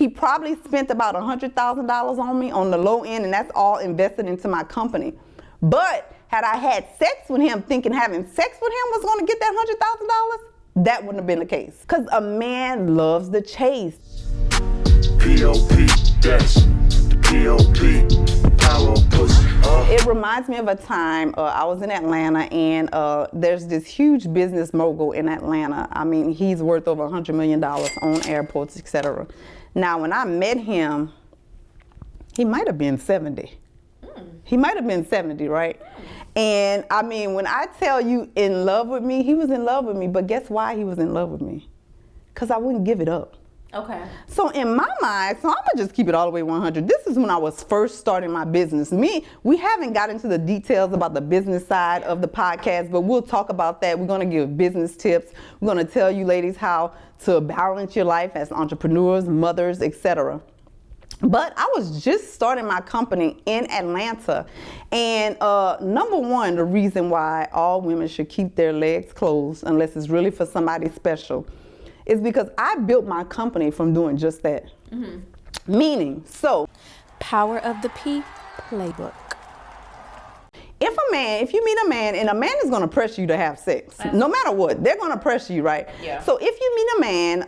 He probably spent about $100,000 on me on the low end, and that's all invested into my company. But had I had sex with him thinking having sex with him was going to get that $100,000, that wouldn't have been the case. Because a man loves the chase. P.O.P. That's the P.O.P. Power pussy. It reminds me of a time I was in Atlanta, and there's this huge business mogul in Atlanta. I mean, he's worth over $100 million on airports, etc. Now, when I met him, he might have been 70. He might have been 70, right? And I mean, when I tell you in love with me, he was in love with me. But guess why he was in love with me? Because I wouldn't give it up. Okay. So in my mind, so I'm gonna just keep it all the way 100. This is when I was first starting my business. We haven't got into the details about the business side of the podcast, but we'll talk about that. We're gonna give business tips. We're gonna tell you ladies how to balance your life as entrepreneurs, mothers, etc. But I was just starting my company in Atlanta. And number one, the reason why all women should keep their legs closed, unless it's really for somebody special, is because I built my company from doing just that. Meaning, so. Power of the P playbook. If you meet a man, and a man is gonna pressure you to have sex, no matter what, they're gonna pressure you, right? Yeah. So if you meet a man,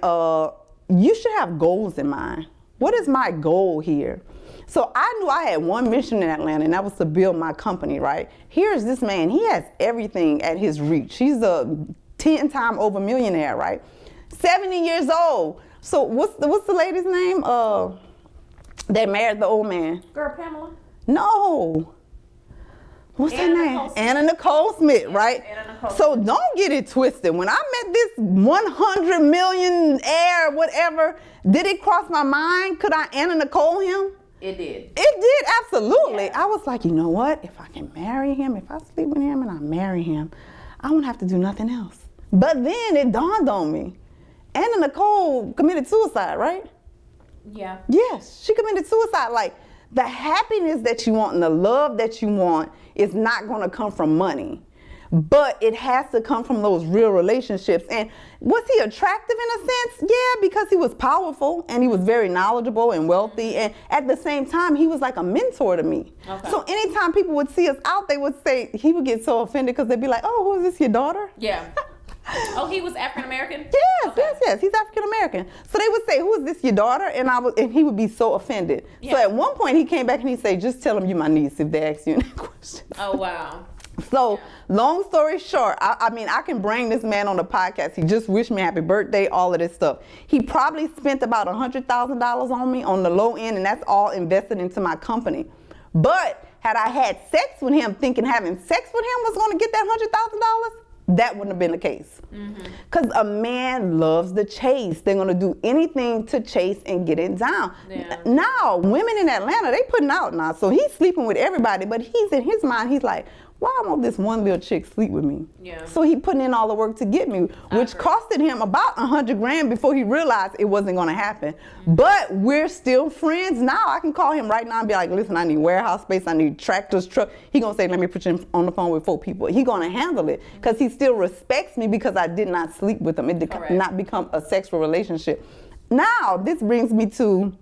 you should have goals in mind. What is my goal here? So I knew I had one mission in Atlanta, and that was to build my company, right? Here's this man, he has everything at his reach. He's a 10-time over millionaire, right? 70 years old. So what's the lady's name? That married the old man. Girl, Pamela? No. What's her name? Anna Nicole Smith, right? Anna Nicole So don't get it twisted. When I met this 100 millionaire, whatever, did it cross my mind? Could I Anna Nicole him? It did. It did, absolutely. Yeah. I was like, you know what? If I can marry him, if I sleep with him and I marry him, I won't have to do nothing else. But then it dawned on me. Anna Nicole committed suicide, right? Yeah. Yes, she committed suicide. Like, the happiness that you want and the love that you want is not going to come from money. But it has to come from those real relationships. And was he attractive in a sense? Yeah, because he was powerful and he was very knowledgeable and wealthy. And at the same time, he was like a mentor to me. Okay. So anytime people would see us out, they would say, he would get so offended because they'd be like, oh, who is this, your daughter? Yeah. Oh, he was African American? Yes, Okay. yes, he's African American. So they would say, who is this, your daughter? And he would be so offended. Yeah. So at one point he came back and he said, just tell them you're my niece if they ask you any questions. Oh, wow. So long story short, I mean, I can bring this man on the podcast. He just wished me happy birthday, all of this stuff. He probably spent about $100,000 on me on the low end, and that's all invested into my company. But had I had sex with him thinking having sex with him was going to get that $100,000, that wouldn't have been the case. Because a man loves the chase. They're going to do anything to chase and get it down. Yeah. Now, women in Atlanta, they putting out now. So he's sleeping with everybody, but he's in his mind, he's like, why won't this one little chick sleep with me? Yeah. So he putting in all the work to get me, which costed him about $100,000 before he realized it wasn't going to happen. But we're still friends now. I can call him right now and be like, listen, I need warehouse space, I need tractors, truck. He gonna say, let me put you on the phone with 4 people. He gonna handle it because he still respects me because I did not sleep with him. It did not become a sexual relationship. Now, this brings me to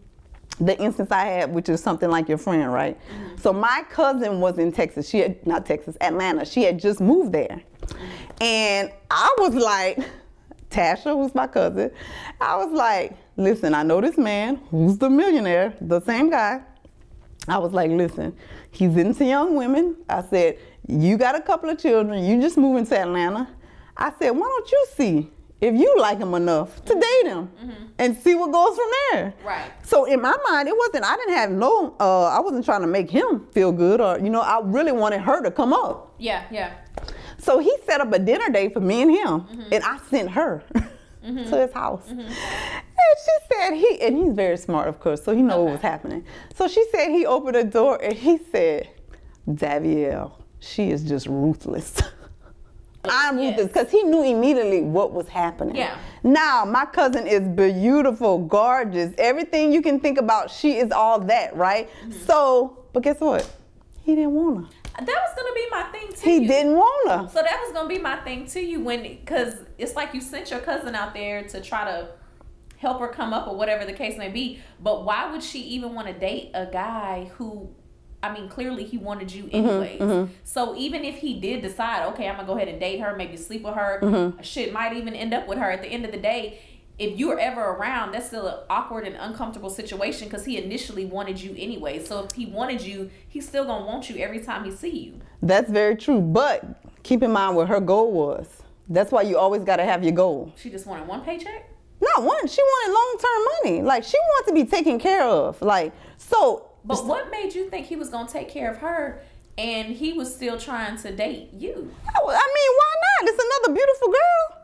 the instance I had, which is something like your friend, right? So my cousin was in Texas. Atlanta. She had just moved there. And I was like, Tasha, who's my cousin, I was like, listen, I know this man who's the millionaire, the same guy. I was like, listen, he's into young women. I said, you got a couple of children. You just moving to Atlanta. I said, why don't you see if you like him enough to date him and see what goes from there. Right. So in my mind, I wasn't trying to make him feel good or, I really wanted her to come up. Yeah. So he set up a dinner date for me and him, and I sent her to his house. And she said and he's very smart, of course, so he knew what was happening. So she said he opened the door and he said, Davielle, she is just ruthless. I'm ruthless because he knew immediately what was happening. Yeah. Now, my cousin is beautiful, gorgeous, everything you can think about, she is all that, right? So, but guess what? He didn't want her. That was going to be my thing to you. He didn't want her. So that was going to be my thing to you because it's like you sent your cousin out there to try to help her come up or whatever the case may be. But why would she even want to date a guy who, I mean, clearly he wanted you anyways. So even if he did decide, okay, I'm gonna go ahead and date her, maybe sleep with her, shit might even end up with her. At the end of the day, if you're ever around, that's still an awkward and uncomfortable situation because he initially wanted you anyway. So if he wanted you, he's still gonna want you every time he see you. That's very true. But keep in mind what her goal was. That's why you always got to have your goal. She just wanted one paycheck? Not one. She wanted long-term money. Like, she wanted to be taken care of. Like, so. But what made you think he was gonna take care of her and he was still trying to date you? I mean, why not? It's another beautiful girl.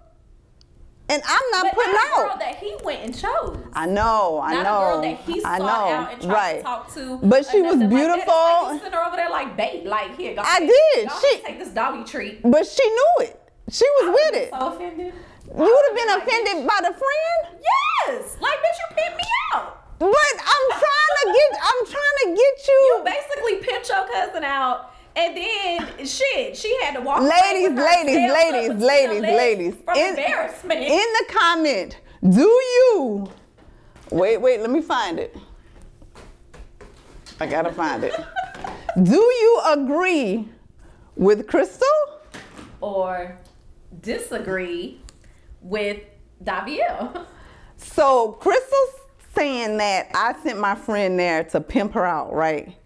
And I'm not putting not out. a girl that he went and chose. I know. Not a girl that he sought out and tried to talk to. But she was nothing beautiful. Like that. It's like you sent her over there like bait. Like, here, go I did. She take this doggy treat. But she knew it. She was with it. So offended. You would have been offended by the friend? Yes. Like, bitch, you pimped me out. But I'm trying to get you. You basically pimped your cousin out. And then, shit, she had to walk away Ladies. from embarrassment. In the comment, do you? Wait, let me find it. I gotta find it. Do you agree with Crystal? Or disagree with Davielle? So, Crystal's saying that I sent my friend there to pimp her out, right?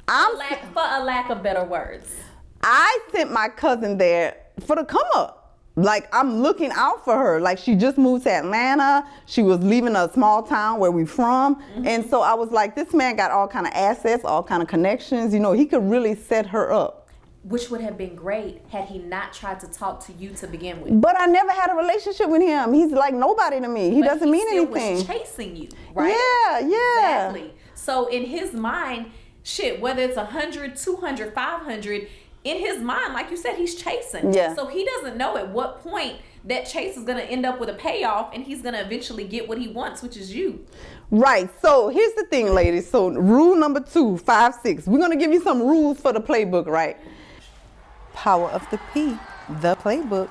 For a lack of better words. I sent my cousin there for the come up. Like, I'm looking out for her. Like, she just moved to Atlanta. She was leaving a small town where we from. And so I was like, this man got all kind of assets, all kind of connections. You know, he could really set her up. Which would have been great had he not tried to talk to you to begin with. But I never had a relationship with him. He's like nobody to me. He doesn't mean anything. He still was chasing you, right? Yeah. Exactly. So in his mind, shit, whether it's 100, 200, 500, in his mind, like you said, he's chasing. Yeah. So he doesn't know at what point that chase is going to end up with a payoff and he's going to eventually get what he wants, which is you. Right. So here's the thing, ladies. So rule number 2, 5, 6. We're going to give you some rules for the playbook, right? Power of the P, the playbook.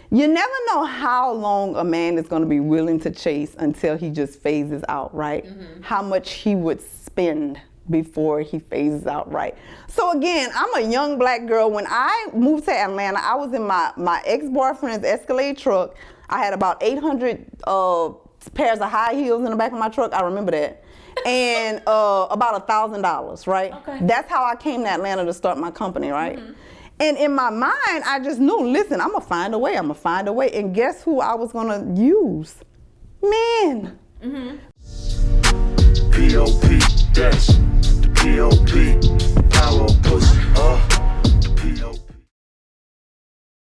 You never know how long a man is going to be willing to chase until he just phases out, right? How much he would spend before he phases out, right? So again, I'm a young black girl. When I moved to Atlanta, I was in my ex-boyfriend's Escalade truck. I had about 800 pairs of high heels in the back of my truck. I remember that. And about $1,000, right? Okay. That's how I came to Atlanta to start my company, right? And in my mind, I just knew, listen, I'm gonna find a way. And guess who I was gonna use? Men. P.O.P. That's